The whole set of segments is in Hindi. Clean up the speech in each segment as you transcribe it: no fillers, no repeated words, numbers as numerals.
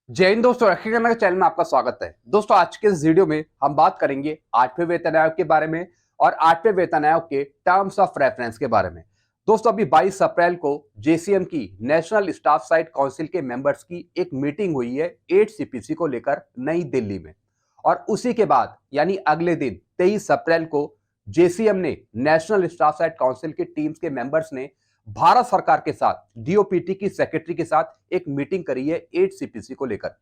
जय हिंद दोस्तों, रखी करना के चैनल में आपका स्वागत है। दोस्तों आज के इस वीडियो में हम बात करेंगे 8वें वेतन आयोग के बारे में और 8वें वेतन आयोग के टर्म्स ऑफ रेफरेंस के बारे में। दोस्तों अभी 22 अप्रैल को जेसीएम की नेशनल स्टाफ साइड काउंसिल के मेंबर्स की एक मीटिंग हुई है 8 सीपीसी को लेकर नई दिल्ली में। और उसी के बाद यानी अगले दिन 23 अप्रैल को जेसीएम ने नेशनल स्टाफ साइड काउंसिल के टीम्स के मेंबर्स ने भारत सरकार के साथ डीओपीटी की सेक्रेटरी के साथ एक मीटिंग करी है 8 सीपीसी को लेकर,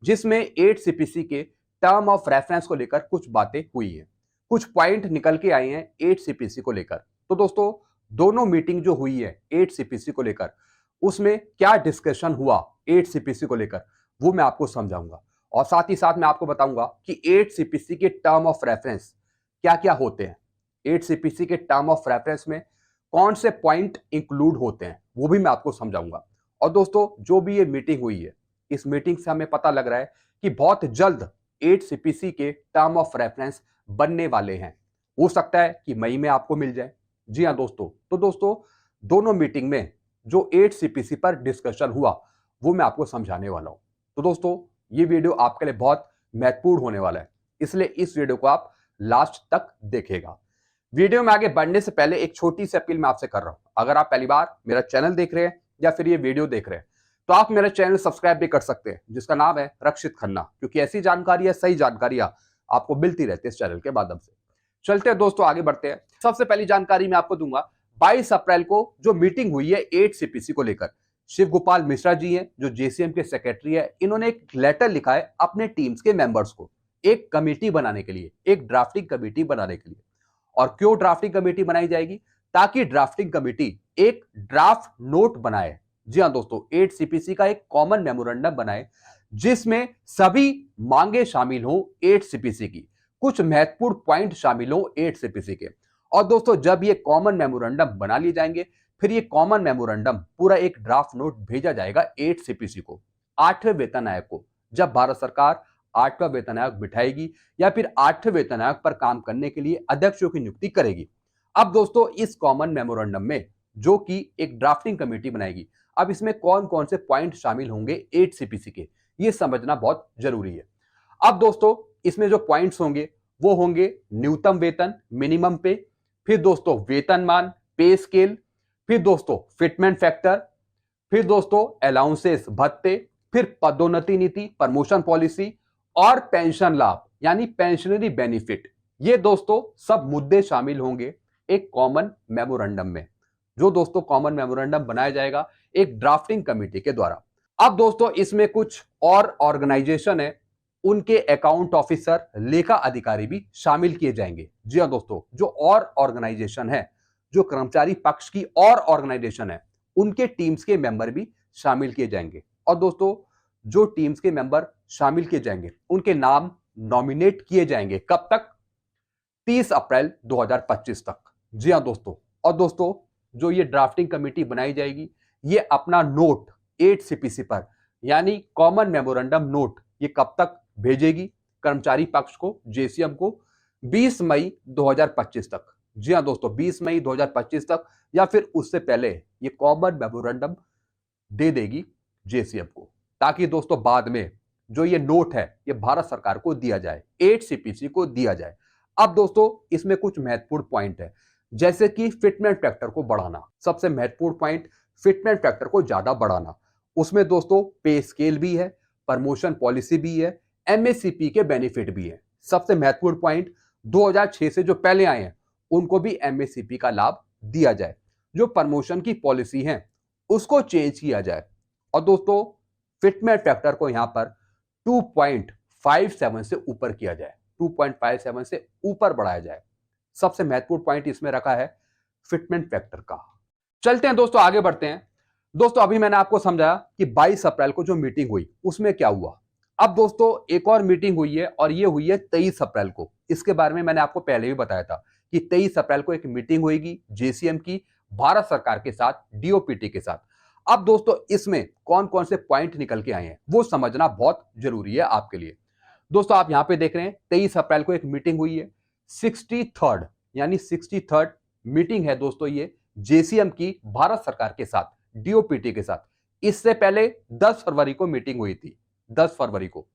जिसमें 8 सीपीसी के टर्म ऑफ रेफरेंस को लेकर कुछ बातें हुई है, कुछ पॉइंट निकल के आए हैं 8 सीपीसी को लेकर। तो दोस्तों दोनों मीटिंग जो हुई है 8 सीपीसी को लेकर, उसमें क्या डिस्कशन हुआ 8 सीपीसी को लेकर वो मैं आपको समझाऊंगा। और साथ ही साथ मैं आपको बताऊंगा कि 8 सीपीसी के टर्म ऑफ रेफरेंस क्या क्या होते हैं, 8 सीपीसी के टर्म ऑफ रेफरेंस में कौन से पॉइंट इंक्लूड होते हैं वो भी मैं आपको समझाऊंगा। और दोस्तों जो भी ये मीटिंग हुई है, इस मीटिंग से हमें पता लग रहा है कि बहुत जल्द 8 सीपीसी के टर्म ऑफ रेफरेंस बनने वाले हैं। हो सकता है कि मई में आपको मिल जाए। जी हाँ दोस्तों, तो दोस्तों दोनों मीटिंग में जो 8 सीपीसी पर डिस्कशन हुआ वो मैं आपको समझाने वाला हूं। तो दोस्तों ये वीडियो आपके लिए बहुत महत्वपूर्ण होने वाला है, इसलिए इस वीडियो को आप लास्ट तक देखेगा। वीडियो में आगे बढ़ने से पहले एक छोटी सी अपील मैं आपसे कर रहा हूं। अगर आप पहली बार मेरा चैनल देख रहे हैं या फिर ये वीडियो देख रहे हैं तो आप मेरा चैनल सब्सक्राइब भी कर सकते हैं, जिसका नाम है रक्षित खन्ना, क्योंकि ऐसी जानकारी है, सही जानकारियां आपको मिलती रहती है इस चैनल के माध्यम से। चलते हैं दोस्तों, आगे बढ़ते हैं। सबसे पहली जानकारी मैं आपको दूंगा 22 अप्रैल को जो मीटिंग हुई है 8 सीपीसी को लेकर। शिव गोपाल मिश्रा जी हैं जो जेसीएम के सेक्रेटरी है, इन्होंने एक लेटर लिखा है अपने टीम्स के मेंबर्स को एक कमेटी बनाने के लिए, एक ड्राफ्टिंग कमेटी बनाने के लिए। और क्यों ड्राफ्टिंग कमेटी बनाई जाएगी? ताकि ड्राफ्टिंग कमेटी एक ड्राफ्ट नोट बनाए। जी हां दोस्तों, 8 सीपीसी का एक कॉमन मेमोरेंडम बनाए जिसमें सभी मांगे शामिल हो 8 सीपीसी की, कुछ महत्वपूर्ण पॉइंट शामिल हो 8 सीपीसी के। और दोस्तों जब ये कॉमन मेमोरेंडम बना लिए जाएंगे, फिर ये कॉमन मेमोरेंडम पूरा एक ड्राफ्ट नोट भेजा जाएगा 8 सीपीसी को, 8वें वेतन आयोग को। जब भारत सरकार 8वां वेतन आयोग बिठाएगी या फिर 8वें वेतन आयोग पर काम करने के लिए अध्यक्षों की नियुक्ति करेगी। अब दोस्तों इस कॉमन मेमोरेंडम में जो कि एक ड्राफ्टिंग कमेटी बनाएगी, अब इसमें कौन कौन से पॉइंट शामिल होंगे 8 सीपीसी के, ये समझना बहुत जरूरी है। अब दोस्तों इसमें जो पॉइंट्स होंगे वो होंगे न्यूनतम वेतन, मिनिमम पे, फिर दोस्तों वेतनमान, पे स्केल, फिर दोस्तों फिटमेंट फैक्टर, फिर दोस्तों अलाउंसेस भत्ते, फिर पदोन्नति नीति, प्रमोशन पॉलिसी और पेंशन लाभ यानी पेंशनरी बेनिफिट। ये दोस्तों सब मुद्दे शामिल होंगे एक कॉमन मेमोरेंडम में, जो दोस्तों कॉमन मेमोरेंडम बनाया जाएगा एक ड्राफ्टिंग कमेटी के द्वारा। अब दोस्तों इसमें कुछ और ऑर्गेनाइजेशन है, उनके अकाउंट ऑफिसर, लेखा अधिकारी भी शामिल किए जाएंगे। जी हाँ दोस्तों, जो और ऑर्गेनाइजेशन है, जो कर्मचारी पक्ष की और ऑर्गेनाइजेशन है, उनके टीम्स के मेंबर भी शामिल किए जाएंगे। और दोस्तों जो टीम्स के मेंबर शामिल किए जाएंगे उनके नाम नॉमिनेट किए जाएंगे कब तक? 30 अप्रैल 2025 तक। जी हां दोस्तों, और दोस्तों जो ये ड्राफ्टिंग कमेटी बनाई जाएगी, ये अपना नोट 8 सीपीसी पर यानी कॉमन मेमोरेंडम नोट ये कब तक भेजेगी कर्मचारी पक्ष को, जेसीएम को? 20 मई 2025 तक। जी हां दोस्तों, 20 मई 2025 तक या फिर उससे पहले ये कॉमन मेमोरेंडम दे देगी जेसीएम को, ताकि दोस्तों बाद में जो ये नोट है ये भारत सरकार को दिया जाए, 8 सीपीसी को दिया जाए। अब दोस्तों इसमें कुछ महत्वपूर्ण पॉइंट है, जैसे कि फिटमेंट फैक्टर को बढ़ाना। सबसे महत्वपूर्ण पॉइंट फिटमेंट फैक्टर को ज्यादा बढ़ाना। उसमें दोस्तों पे स्केल भी है, प्रमोशन पॉलिसी भी है, एमएससीपी के बेनिफिट भी है। सबसे महत्वपूर्ण पॉइंट 2006 से जो पहले आए हैं उनको भी एमएससीपी का लाभ दिया जाए। जो प्रमोशन की पॉलिसी है उसको चेंज किया जाए। और दोस्तों फिटमेंट फैक्टर को यहां पर 2.57 से ऊपर किया जाए, 2.57 से ऊपर बढ़ाया जाए। सबसे महत्वपूर्ण पॉइंट इसमें रखा है फिटमेंट फैक्टर का। चलते हैं दोस्तों, आगे बढ़ते हैं। दोस्तों अभी मैंने आपको समझाया कि 22 अप्रैल को जो मीटिंग हुई उसमें क्या हुआ। अब दोस्तों एक और मीटिंग हुई है और ये हुई है 23 अप्रैल को। इसके बारे में मैंने आपको पहले भी बताया था कि 23 अप्रैल को एक मीटिंग होगी जेसीएम की भारत सरकार के साथ, डीओपीटी के साथ। अब दोस्तों इसमें कौन कौन से पॉइंट निकल के आए हैं वो समझना बहुत जरूरी है आपके लिए। दोस्तों आप यहां पे देख रहे हैं 23 अप्रैल को एक मीटिंग हुई है, 63rd यानी 63rd मीटिंग है दोस्तों ये जेसीएम की भारत सरकार के साथ, डीओपीटी के साथ। इससे पहले 10 फरवरी को मीटिंग हुई थी। 10 फरवरी को।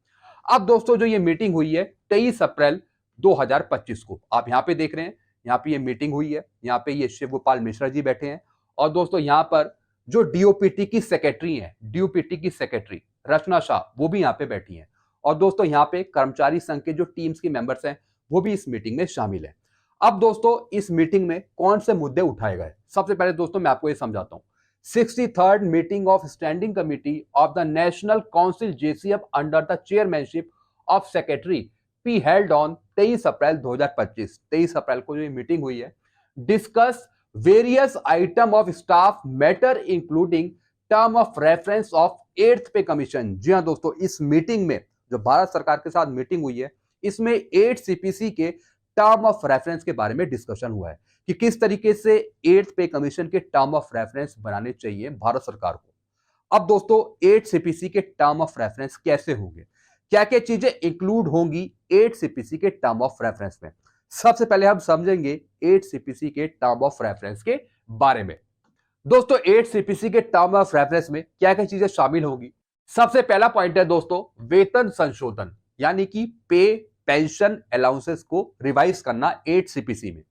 अब दोस्तों जो ये मीटिंग हुई है 23 अप्रैल 2025 को, आप यहाँ पे देख रहे हैं, यहाँ पे ये मीटिंग हुई है, यहाँ पे ये शिव गोपाल मिश्रा जी बैठे हैं और दोस्तों यहाँ पर जो डीओपीटी की सेक्रेटरी है, डीओपीटी की सेक्रेटरी रचना शाह, वो भी यहाँ पे बैठी हैं और दोस्तों यहाँ पे कर्मचारी संघ के जो टीम्स की मेंबर्स हैं वो भी इस मीटिंग में शामिल है। अब दोस्तों इस मीटिंग में कौन से मुद्दे उठाए गए, सबसे पहले दोस्तों मैं आपको ये समझाता हूँ। 63rd meeting of standing committee of the national council JCF under the chairmanship of secretary P held on 23 April 2025। 23 अप्रैल को जो ये मीटिंग हुई है, discuss various item of staff matter including term of reference of 8th pay commission. जी हाँ दोस्तों, इस मीटिंग में जो भारत सरकार के साथ मीटिंग हुई है, इसमें 8 सीपीसी के टर्म ऑफ रेफरेंस के बारे में डिस्कशन हुआ है कि किस तरीके से 8th पे कमीशन के टर्म ऑफ रेफरेंस बनाने चाहिए भारत सरकार को। अब दोस्तों 8 सीपीसी के टर्म ऑफ रेफरेंस कैसे होंगे, क्या क्या चीजें इंक्लूड होंगी 8 सीपीसी के टर्म ऑफ रेफरेंस में, सबसे पहले हम समझेंगे 8 सीपीसी के टर्म ऑफ रेफरेंस के बारे में। दोस्तों 8 सीपीसी के टर्म ऑफ रेफरेंस में क्या क्या चीजें शामिल होगी। सबसे पहला पॉइंट है दोस्तों वेतन संशोधन, यानी कि पे पेंशन अलाउंसेस को रिवाइज करना 8 सीपीसी में।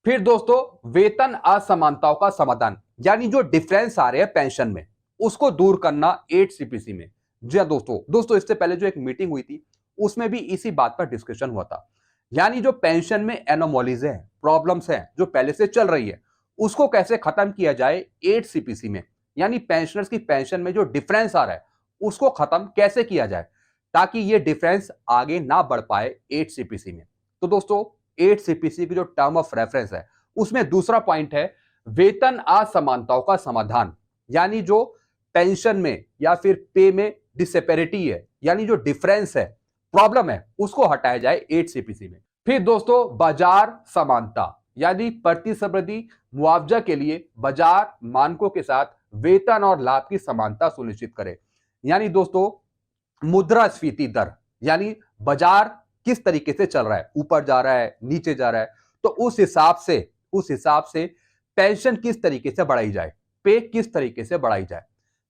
फिर दोस्तों वेतन असमानताओं का समाधान, यानी जो डिफरेंस आ रहे हैं पेंशन में उसको दूर करना 8 सीपीसी में। जी हाँ दोस्तों इससे पहले जो एक मीटिंग हुई थी उसमें भी इसी बात पर डिस्कशन हुआ था, यानी जो पेंशन में एनोमोलीज है, प्रॉब्लम्स हैं जो पहले से चल रही है, उसको कैसे खत्म किया जाए 8 सीपीसी में, यानी पेंशनर्स की पेंशन में जो डिफरेंस आ रहा है उसको खत्म कैसे किया जाए ताकि ये डिफरेंस आगे ना बढ़ पाए 8 सीपीसी में। तो दोस्तों 8 सीपीसी की जो टर्म ऑफ रेफरेंस है उसमें दूसरा पॉइंट है वेतन असमानताओं का समाधान, यानी जो पेंशन में या फिर पे में डिसेपेरिटी है, यानी जो डिफरेंस है, प्रॉब्लम है, उसको हटाया जाए 8 सीपीसी में। फिर दोस्तों बाजार समानता, यानी प्रतिस्पर्धी मुआवजा के लिए बाजार मानकों के साथ वेतन और लाभ की समानता सुनिश्चित करे, यानी दोस्तों मुद्रास्फीति दर, यानी बाजार किस तरीके से चल रहा है, ऊपर जा रहा है, नीचे जा रहा है, तो उस हिसाब से पेंशन किस तरीके से बढ़ाई जाए, पे किस तरीके से बढ़ाई जाए,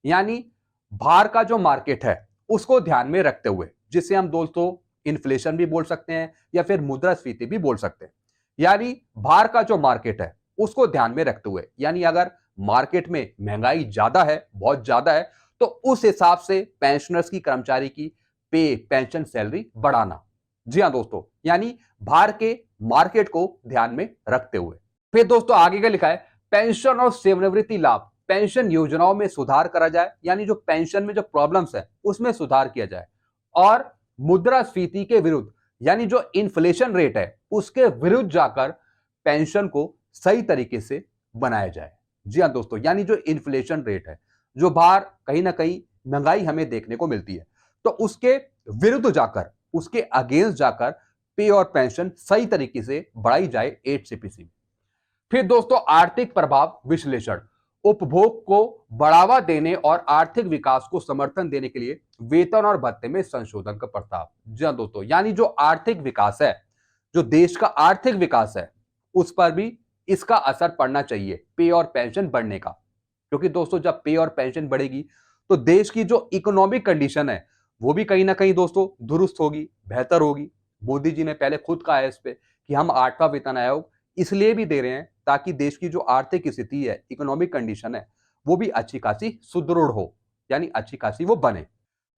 यानी बाहर का जो मार्केट है उसको ध्यान में रखते हुए, जिसे हम दोस्तों इन्फ्लेशन भी बोल सकते हैं या फिर मुद्रास्फीति भी बोल सकते हैं, यानी बाहर का जो मार्केट है उसको ध्यान में रखते हुए, यानी अगर मार्केट में महंगाई ज्यादा है, बहुत ज्यादा है, तो उस हिसाब से पेंशनर्स की, कर्मचारी की पे, पेंशन, सैलरी बढ़ाना। जी हाँ दोस्तों, यानी बाहर के मार्केट को ध्यान में रखते हुए। फिर दोस्तों आगे का लिखा है पेंशन और सेवानिवृत्ति लाभ, पेंशन योजनाओं में सुधार करा जाए, यानी जो पेंशन में जो प्रॉब्लम्स है उसमें सुधार किया जाए, और मुद्रास्फीति के विरुद्ध, यानी जो इन्फ्लेशन रेट है उसके विरुद्ध जाकर पेंशन को सही तरीके से बनाया जाए। जी हाँ दोस्तों, यानी जो इन्फ्लेशन रेट है, जो बाहर कहीं ना कहीं महंगाई हमें देखने को मिलती है, तो उसके विरुद्ध जाकर, उसके अगेंस्ट जाकर पे और पेंशन सही तरीके से बढ़ाई जाए 8 सीपीसी में। फिर दोस्तों आर्थिक प्रभाव विश्लेषण, उपभोग को बढ़ावा देने और आर्थिक विकास को समर्थन देने के लिए वेतन और भत्ते में संशोधन का प्रस्ताव। जी हाँ दोस्तों, यानी जो आर्थिक विकास है, जो देश का आर्थिक विकास है, उस पर भी इसका असर पड़ना चाहिए, पे और पेंशन बढ़ने का, क्योंकि दोस्तों जब पे और पेंशन बढ़ेगी तो देश की जो इकोनॉमिक कंडीशन है वो भी कहीं ना कहीं दोस्तों दुरुस्त होगी, बेहतर होगी। मोदी जी ने पहले खुद कहा है इस पे कि हम 8वां वेतन आयोग इसलिए भी दे रहे हैं ताकि देश की जो आर्थिक स्थिति है, इकोनॉमिक कंडीशन है, वो भी अच्छी खासी सुदृढ़ हो, यानी अच्छी खासी वो बने।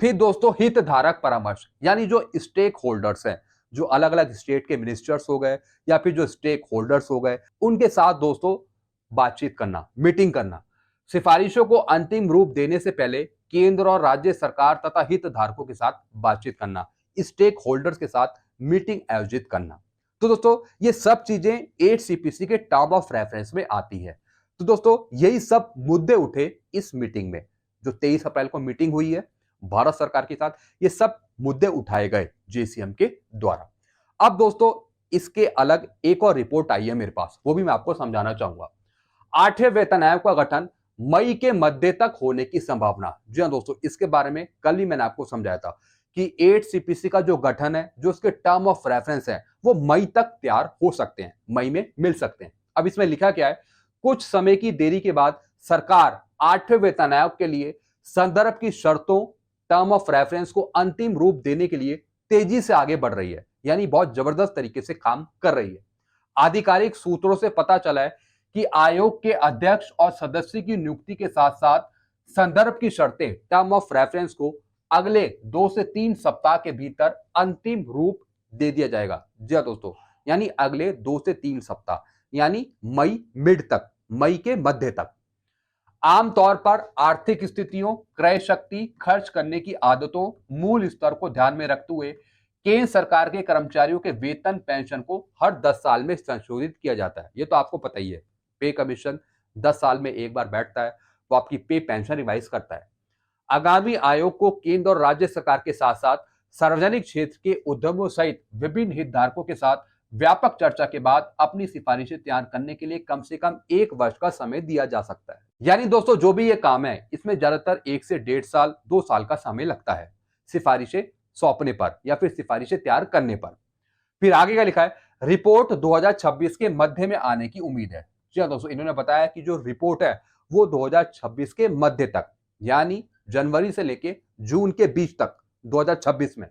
फिर दोस्तों हितधारक परामर्श, यानी जो स्टेक होल्डर्स हैं, जो अलग अलग स्टेट के मिनिस्टर्स हो गए या फिर जो स्टेक होल्डर्स हो गए, उनके साथ दोस्तों बातचीत करना, मीटिंग करना, सिफारिशों को अंतिम रूप देने से पहले केंद्र और राज्य सरकार तथा हितधारकों के साथ बातचीत करना, स्टेक होल्डर्स के साथ मीटिंग आयोजित करना। तो दोस्तों ये सब चीजें 8 सीपीसी के टर्म ऑफ रेफरेंस में आती है। तो दोस्तों यही सब मुद्दे उठे इस मीटिंग में, जो 23 अप्रैल को मीटिंग हुई है भारत सरकार के साथ, ये सब मुद्दे उठाए गए जेसीएम के द्वारा। अब दोस्तों इसके अलग एक और रिपोर्ट आई है मेरे पास, वो भी मैं आपको समझाना चाहूंगा। 8वें वेतन आयोग का गठन मई के मध्य तक होने की संभावना। जी हाँ दोस्तों, इसके बारे में कल ही मैंने आपको समझाया था कि 8 सीपीसी का जो गठन है, जो उसके टर्म ऑफ रेफरेंस है, वो मई तक तैयार हो सकते हैं, मई में मिल सकते हैं। अब इसमें लिखा क्या है, कुछ समय की देरी के बाद सरकार 8वें वेतन आयोग के लिए संदर्भ की शर्तों टर्म ऑफ रेफरेंस को अंतिम रूप देने के लिए तेजी से आगे बढ़ रही है, यानी बहुत जबरदस्त तरीके से काम कर रही है। आधिकारिक सूत्रों से पता चला है कि आयोग के अध्यक्ष और सदस्य की नियुक्ति के साथ साथ संदर्भ की शर्तें टर्म ऑफ रेफरेंस को अगले 2 से 3 सप्ताह के भीतर अंतिम रूप दे दिया जाएगा। जी हाँ दोस्तों, यानी अगले 2 से 3 सप्ताह, यानी मई मिड तक, मई के मध्य तक। आमतौर पर आर्थिक स्थितियों, क्रय शक्ति, खर्च करने की आदतों, मूल स्तर को ध्यान में रखते हुए केंद्र सरकार के कर्मचारियों के वेतन पेंशन को हर 10 साल में संशोधित किया जाता है। ये तो आपको पता ही है। पे कमीशन 10 साल में एक बार बैठता है, वो आपकी पे पेंशन रिवाइज करता है। आगामी आयोग को केंद्र और राज्य सरकार के साथ साथ सार्वजनिक क्षेत्र के उद्यमों सहित विभिन्न हितधारकों के साथ व्यापक चर्चा के बाद अपनी सिफारिशें तैयार करने के लिए कम से कम 1 वर्ष का समय दिया जा सकता है। यानी दोस्तों, जो भी ये काम है, इसमें ज्यादातर 1 से 1.5 साल, 2 साल का समय लगता है सिफारिशें सौंपने पर या फिर सिफारिशें तैयार करने पर। फिर आगे क्या लिखा है, रिपोर्ट 2026 के मध्य में आने की उम्मीद है। जी हाँ दोस्तों, इन्होंने बताया कि जो रिपोर्ट है वो 2026 के मध्य तक, यानी जनवरी से लेके जून के बीच तक 2026 में,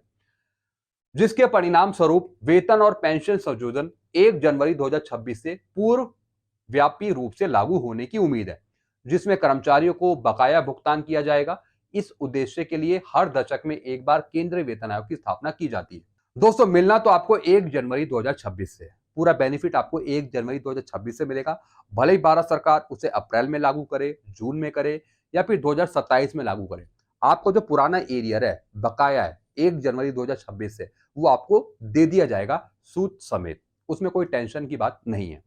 जिसके परिणाम स्वरूप वेतन और पेंशन संशोधन 1 जनवरी 2026 से पूर्व व्यापी रूप से लागू होने की उम्मीद है, जिसमें कर्मचारियों को बकाया भुगतान किया जाएगा। इस उद्देश्य के लिए हर दशक में एक बार केंद्रीय वेतन आयोग की स्थापना की जाती है। दोस्तों, मिलना तो आपको 1 जनवरी 2026 से है। पूरा बेनिफिट आपको 1 जनवरी 2026 से मिलेगा। भले ही भारत सरकार उसे अप्रैल में लागू करे, जून में करे या फिर 2027 में लागू करे, आपको जो पुराना एरियर है, बकाया है 1 जनवरी 2026 से, वो आपको दे दिया जाएगा सूद समेत। उसमें कोई टेंशन की बात नहीं है।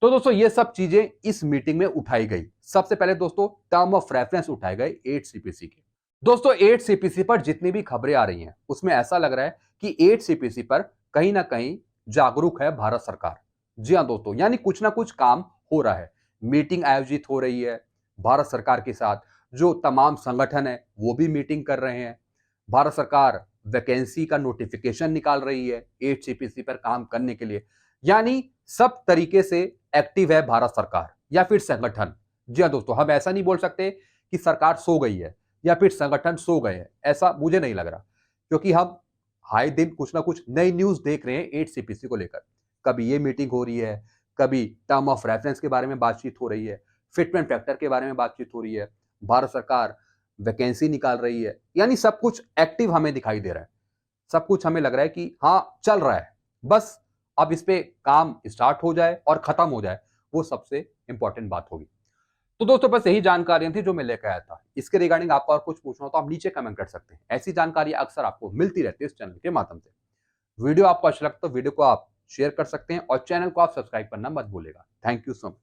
तो दोस्तों, ये सब चीजें इस मीटिंग में उठाई गई। सबसे पहले दोस्तों, टर्म ऑफ रेफरेंस उठाए गए 8 सीपीसी के। दोस्तों, 8 सीपीसी पर जितनी भी खबरें आ रही हैं, उसमें ऐसा लग रहा है कि 8 सीपीसी पर कहीं ना कहीं जागरूक है भारत सरकार। जी हाँ दोस्तों, यानी कुछ ना कुछ काम हो रहा है। मीटिंग आयोजित हो रही है भारत सरकार के साथ, जो तमाम संगठन है वो भी मीटिंग कर रहे हैं। भारत सरकार वैकेंसी का नोटिफिकेशन निकाल रही है 8 सीपीसी पर काम करने के लिए, यानी सब तरीके से एक्टिव है भारत सरकार या फिर संगठन। जी हाँ दोस्तों, हम ऐसा नहीं बोल सकते कि सरकार सो गई है या फिर संगठन सो गए हैं, ऐसा मुझे नहीं लग रहा, क्योंकि हम हाई दिन कुछ ना कुछ नई न्यूज देख रहे हैं 8 सीपीसी को लेकर। कभी ये मीटिंग हो रही है, कभी टर्म ऑफ रेफरेंस के बारे में बातचीत हो रही है, फिटमेंट फैक्टर के बारे में बातचीत हो रही है, भारत सरकार वैकेंसी निकाल रही है, यानी सब कुछ एक्टिव हमें दिखाई दे रहा है। सब कुछ हमें लग रहा है कि हाँ, चल रहा है। बस अब इस पे काम स्टार्ट हो जाए और खत्म हो जाए, वो सबसे इंपॉर्टेंट बात होगी। तो दोस्तों, बस यही जानकारियां थी जो मैं लेकर आया था। इसके रिगार्डिंग आपको और कुछ पूछना हो तो आप नीचे कमेंट कर सकते हैं। ऐसी जानकारी अक्सर आपको मिलती रहती है इस चैनल के माध्यम से। वीडियो आपको अच्छा लगता तो वीडियो को आप शेयर कर सकते हैं और चैनल को आप सब्सक्राइब करना मत भूलिएगा। Thank you so much.